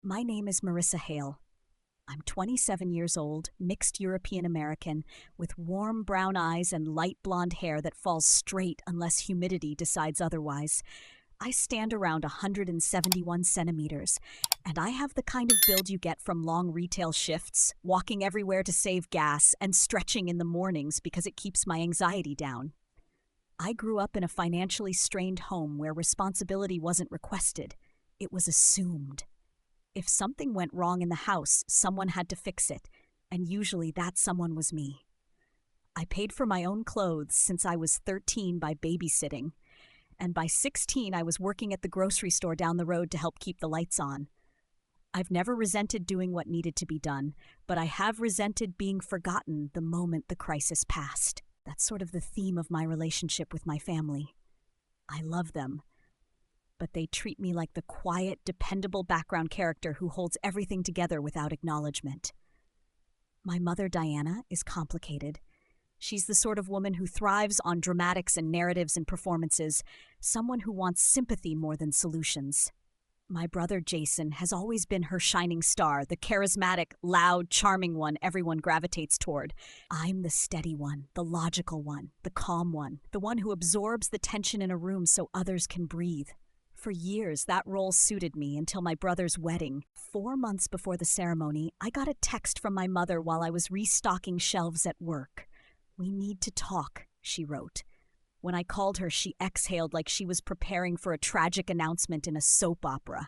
My name is Marissa Hale. I'm 27 years old, mixed European American, with warm brown eyes and light blonde hair that falls straight unless humidity decides otherwise. I stand around 171 centimeters, and I have the kind of build you get from long retail shifts, walking everywhere to save gas, and stretching in the mornings because it keeps my anxiety down. I grew up in a financially strained home where responsibility wasn't requested, it was assumed. If something went wrong in the house, someone had to fix it, and usually that someone was me. I paid for my own clothes since I was 13 by babysitting, and by 16 I was working at the grocery store down the road to help keep the lights on. I've never resented doing what needed to be done, but I have resented being forgotten the moment the crisis passed. That's sort of the theme of my relationship with my family. I love them, but they treat me like the quiet, dependable background character who holds everything together without acknowledgement. My mother, Diana, is complicated. She's the sort of woman who thrives on dramatics and narratives and performances, someone who wants sympathy more than solutions. My brother, Jason, has always been her shining star, the charismatic, loud, charming one everyone gravitates toward. I'm the steady one, the logical one, the calm one, the one who absorbs the tension in a room so others can breathe. For years, that role suited me until my brother's wedding. 4 months before the ceremony, I got a text from my mother while I was restocking shelves at work. "We need to talk," she wrote. When I called her, she exhaled like she was preparing for a tragic announcement in a soap opera.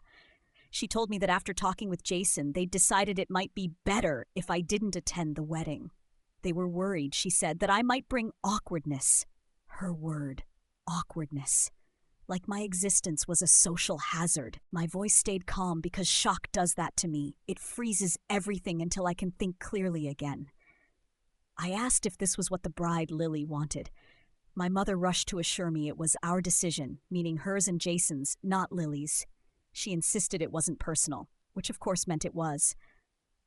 She told me that after talking with Jason, they'd decided it might be better if I didn't attend the wedding. They were worried, she said, that I might bring awkwardness. Her word, awkwardness. Like my existence was a social hazard. My voice stayed calm because shock does that to me. It freezes everything until I can think clearly again. I asked if this was what the bride, Lily, wanted. My mother rushed to assure me it was our decision, meaning hers and Jason's, not Lily's. She insisted it wasn't personal, which of course meant it was.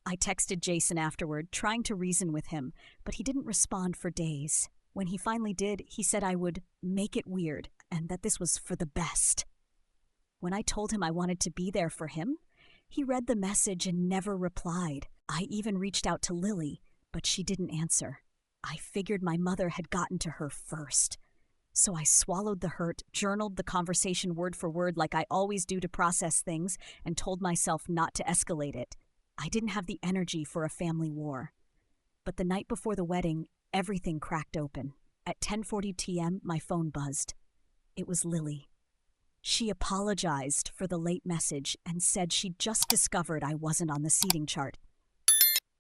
I texted Jason afterward, trying to reason with him, but he didn't respond for days. When he finally did, he said I would make it weird, and that this was for the best. When I told him I wanted to be there for him, he read the message and never replied. I even reached out to Lily, but she didn't answer. I figured my mother had gotten to her first. So I swallowed the hurt, journaled the conversation word for word like I always do to process things, and told myself not to escalate it. I didn't have the energy for a family war. But the night before the wedding, everything cracked open. At 10:40 p.m., my phone buzzed. It was Lily. She apologized for the late message and said she'd just discovered I wasn't on the seating chart.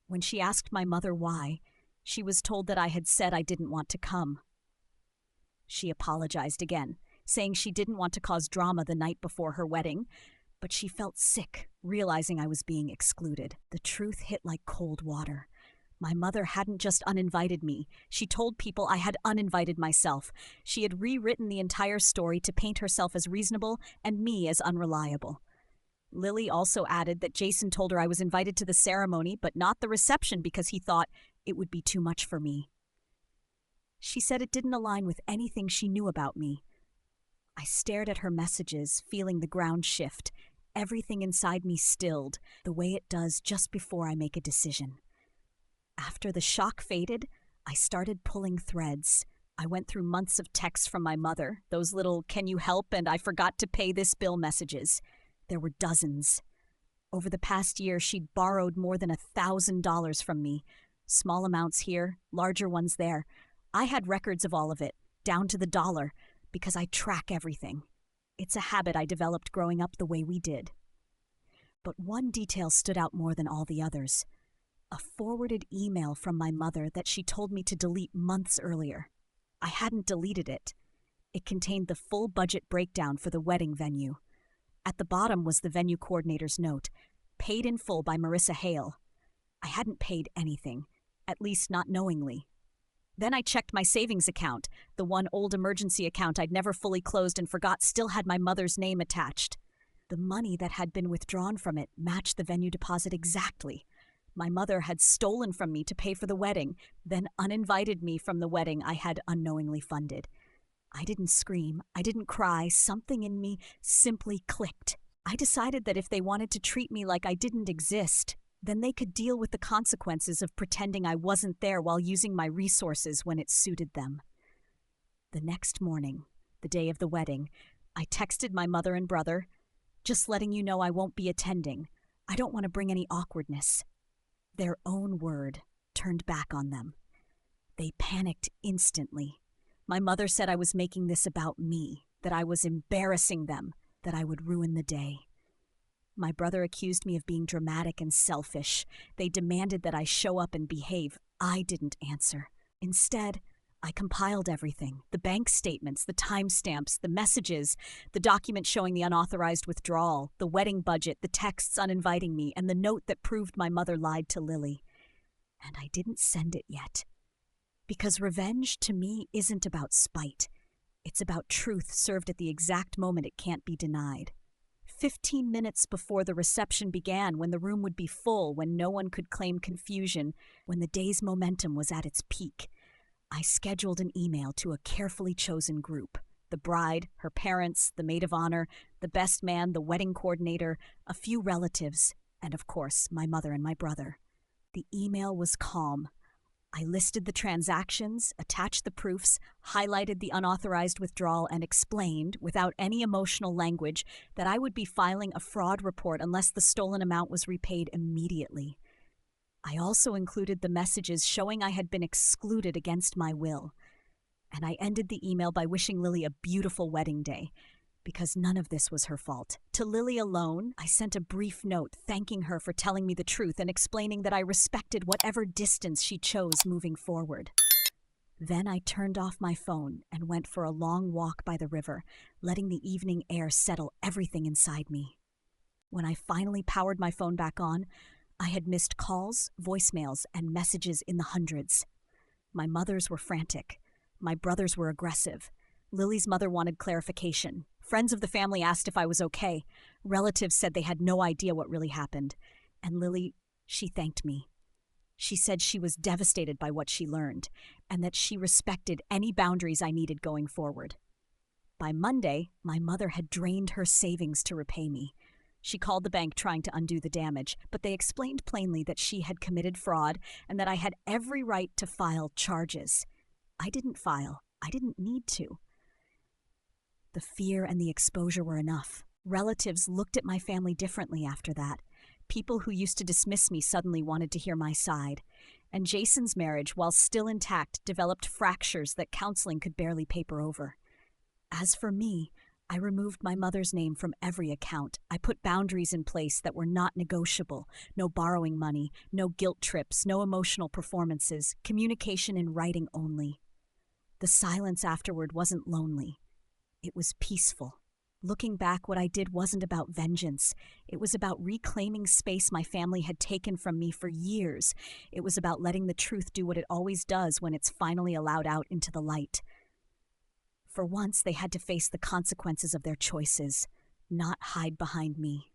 When she asked my mother why, she was told that I had said I didn't want to come. She apologized again, saying she didn't want to cause drama the night before her wedding, but she felt sick, realizing I was being excluded. The truth hit like cold water. My mother hadn't just uninvited me. She told people I had uninvited myself. She had rewritten the entire story to paint herself as reasonable and me as unreliable. Lily also added that Jason told her I was invited to the ceremony but not the reception because he thought it would be too much for me. She said it didn't align with anything she knew about me. I stared at her messages, feeling the ground shift. Everything inside me stilled, the way it does just before I make a decision. After the shock faded, I started pulling threads. I went through months of texts from my mother, those little "can you help" and "I forgot to pay this bill" messages. There were dozens. Over the past year, she'd borrowed more than $1,000 from me. Small amounts here, larger ones there. I had records of all of it, down to the dollar, because I track everything. It's a habit I developed growing up the way we did. But one detail stood out more than all the others. A forwarded email from my mother that she told me to delete months earlier. I hadn't deleted it. It contained the full budget breakdown for the wedding venue. At the bottom was the venue coordinator's note, paid in full by Marissa Hale. I hadn't paid anything, at least not knowingly. Then I checked my savings account. The one old emergency account I'd never fully closed and forgot still had my mother's name attached. The money that had been withdrawn from it matched the venue deposit exactly. My mother had stolen from me to pay for the wedding, then uninvited me from the wedding I had unknowingly funded. I didn't scream. I didn't cry. Something in me simply clicked. I decided that if they wanted to treat me like I didn't exist, then they could deal with the consequences of pretending I wasn't there while using my resources when it suited them. The next morning, the day of the wedding, I texted my mother and brother, "Just letting you know I won't be attending. I don't want to bring any awkwardness." Their own word turned back on them. They panicked instantly. My mother said I was making this about me, that I was embarrassing them, that I would ruin the day. My brother accused me of being dramatic and selfish. They demanded that I show up and behave. I didn't answer. Instead, I compiled everything: the bank statements, the timestamps, the messages, the document showing the unauthorized withdrawal, the wedding budget, the texts uninviting me, and the note that proved my mother lied to Lily. And I didn't send it yet. Because revenge, to me, isn't about spite. It's about truth served at the exact moment it can't be denied. 15 minutes before the reception began, when the room would be full, when no one could claim confusion, when the day's momentum was at its peak, I scheduled an email to a carefully chosen group: the bride, her parents, the maid of honor, the best man, the wedding coordinator, a few relatives, and of course, my mother and my brother. The email was calm. I listed the transactions, attached the proofs, highlighted the unauthorized withdrawal, and explained, without any emotional language, that I would be filing a fraud report unless the stolen amount was repaid immediately. I also included the messages showing I had been excluded against my will. And I ended the email by wishing Lily a beautiful wedding day, because none of this was her fault. To Lily alone, I sent a brief note thanking her for telling me the truth and explaining that I respected whatever distance she chose moving forward. Then I turned off my phone and went for a long walk by the river, letting the evening air settle everything inside me. When I finally powered my phone back on, I had missed calls, voicemails, and messages in the hundreds. My mother's were frantic. My brothers were aggressive. Lily's mother wanted clarification. Friends of the family asked if I was okay. Relatives said they had no idea what really happened. And Lily, she thanked me. She said she was devastated by what she learned, and that she respected any boundaries I needed going forward. By Monday, my mother had drained her savings to repay me. She called the bank trying to undo the damage, but they explained plainly that she had committed fraud and that I had every right to file charges. I didn't file. I didn't need to. The fear and the exposure were enough. Relatives looked at my family differently after that. People who used to dismiss me suddenly wanted to hear my side. And Jason's marriage, while still intact, developed fractures that counseling could barely paper over. As for me, I removed my mother's name from every account. I put boundaries in place that were not negotiable. No borrowing money, no guilt trips, no emotional performances, communication in writing only. The silence afterward wasn't lonely. It was peaceful. Looking back, what I did wasn't about vengeance. It was about reclaiming space my family had taken from me for years. It was about letting the truth do what it always does when it's finally allowed out into the light. For once, they had to face the consequences of their choices, not hide behind me.